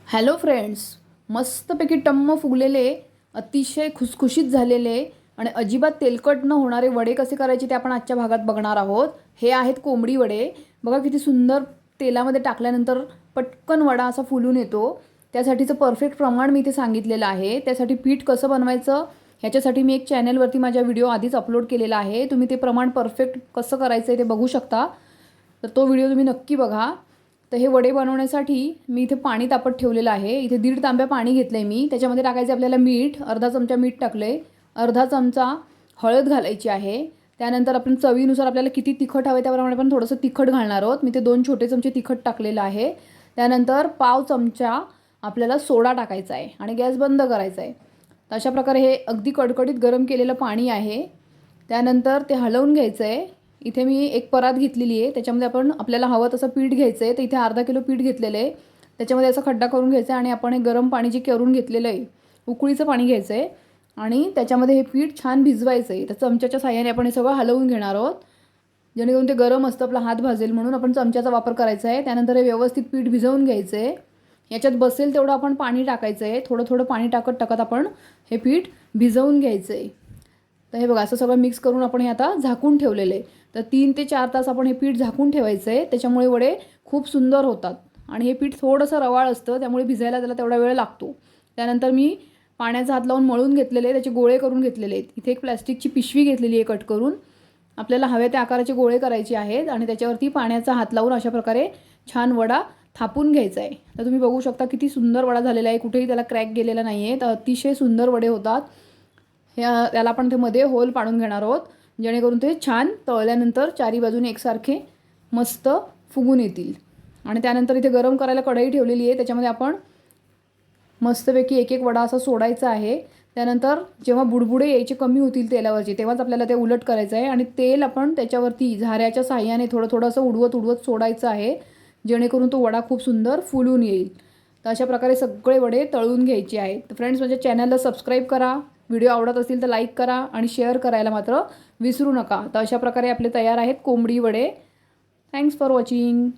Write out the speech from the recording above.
Hello friends, मस्तपैकी टम्म फुगलेले, अतिशय खुसखुशीत झालेले आणि अजिबात तेलकट न होणारे वडे कसे करायचे ते आपण आजच्या भागात बघणार आहोत. हे आहेत कोंबडी वडे. बघा किती सुंदर तेलामध्ये टाकल्यानंतर पटकन वडा असा फुलून येतो. त्यासाठीचं परफेक्ट प्रमाण मी इथे सांगितलेलं आहे. त्यासाठी पीठ कसं बनवायचं ह्याच्यासाठी मी एक चॅनलवरती माझा व्हिडिओ आधीच अपलोड केलेला आहे. तुम्ही ते प्रमाण परफेक्ट कसं करायचं आहे ते बघू शकता. तर तो व्हिडिओ तुम्ही नक्की बघा. तर हे वडे बनवण्यासाठी मी इथे पाणी तापत ठेवलेलं आहे. इथे 1.5 तांब्या पाणी घेतलं आहे मी. त्याच्यामध्ये टाकायचं आपल्याला मीठ, अर्धा चमचा मीठ टाकलं आहे. अर्धा चमचा हळद घालायची आहे. त्यानंतर आपण चवीनुसार आपल्याला किती तिखट हवे त्याप्रमाणे आपण थोडंसं तिखट घालणार आहोत. मी ते 2 छोटे चमचे तिखट टाकलेलं आहे. त्यानंतर पाव चमचा आपल्याला सोडा टाकायचा आहे आणि गॅस बंद करायचा आहे. तर अशा प्रकारे हे अगदी कडकडीत गरम केलेलं पाणी आहे. त्यानंतर ते हलवून घ्यायचं आहे. इथे मी एक परात घेतलेली आहे. त्याच्यामध्ये आपण आपल्याला हवं तसं पीठ घ्यायचं आहे. तर इथे अर्धा किलो पीठ घेतलेलं आहे. त्याच्यामध्ये असा खड्डा करून घ्यायचा आहे आणि आपण हे गरम पाणी जे करून घेतलेलं आहे, उकळीचं पाणी घ्यायचं आहे आणि त्याच्यामध्ये हे पीठ छान भिजवायचं आहे. तर चमच्याच्या साहाय्याने आपण हे सगळं हलवून घेणार आहोत, जेणेकरून ते गरम असतं, आपला हात भाजेल म्हणून आपण चमच्याचा वापर करायचा आहे. त्यानंतर हे व्यवस्थित पीठ भिजवून घ्यायचं आहे. याच्यात बसेल तेवढं आपण पाणी टाकायचं आहे. थोडं थोडं पाणी टाकत आपण हे पीठ भिजवून घ्यायचं आहे. तर हे बघा असं सगळं मिक्स करून आपण हे आता झाकून ठेवलेलं आहे. तर 3 ते 4 तास आपण हे पीठ झाकून ठेवायचं आहे. त्याच्यामुळे वडे खूप सुंदर होतात आणि हे पीठ थोडंसं रवाळ असतं, त्यामुळे भिजायला त्याला तेवढा वेळ लागतो. त्यानंतर मी पाण्याचा हात लावून मळून घेतलेले, त्याचे गोळे करून घेतलेले आहेत. इथे एक प्लॅस्टिकची पिशवी घेतलेली आहे कट करून. आपल्याला हव्या त्या आकाराचे गोळे करायचे आहेत आणि त्याच्यावरती पाण्याचा हात लावून अशा प्रकारे छान वडा थापून घ्यायचा आहे. तर तुम्ही बघू शकता किती सुंदर वडा झालेला आहे. कुठेही त्याला क्रॅक गेलेला नाही आहे. तर अतिशय सुंदर वडे होतात. त्याला आपण ते मध्ये होल पाडून घेणार आहोत, जेणेकरून ते छान तळल्यानंतर चारी बाजूने एकसारखे मस्त फुगून येतील. आणि त्यानंतर इथे गरम करायला कढई ठेवलेली आहे. त्याच्यामध्ये आपण मस्तपैकी एक एक वडा असा सोडायचा आहे. त्यानंतर जेव्हा बुडबुडे यायचे कमी होतील तेलावरचे, तेव्हाच आपल्याला ते उलट करायचं आहे आणि तेल आपण त्याच्यावरती झाऱ्याच्या साहाय्याने थोडं असं उडवत सोडायचं आहे, जेणेकरून तो वडा खूप सुंदर फुलून येईल. तर अशा प्रकारे सगळे वडे तळून घ्यायचे आहेत. तर फ्रेंड्स, माझ्या चॅनलला सबस्क्राईब करा. व्हिडिओ आवडत असतील तर लाईक करा आणि शेअर करायला मात्र विसरू नका. तर अशा प्रकारे आपले तयार आहेत कोंबडी वडे. Thanks for watching.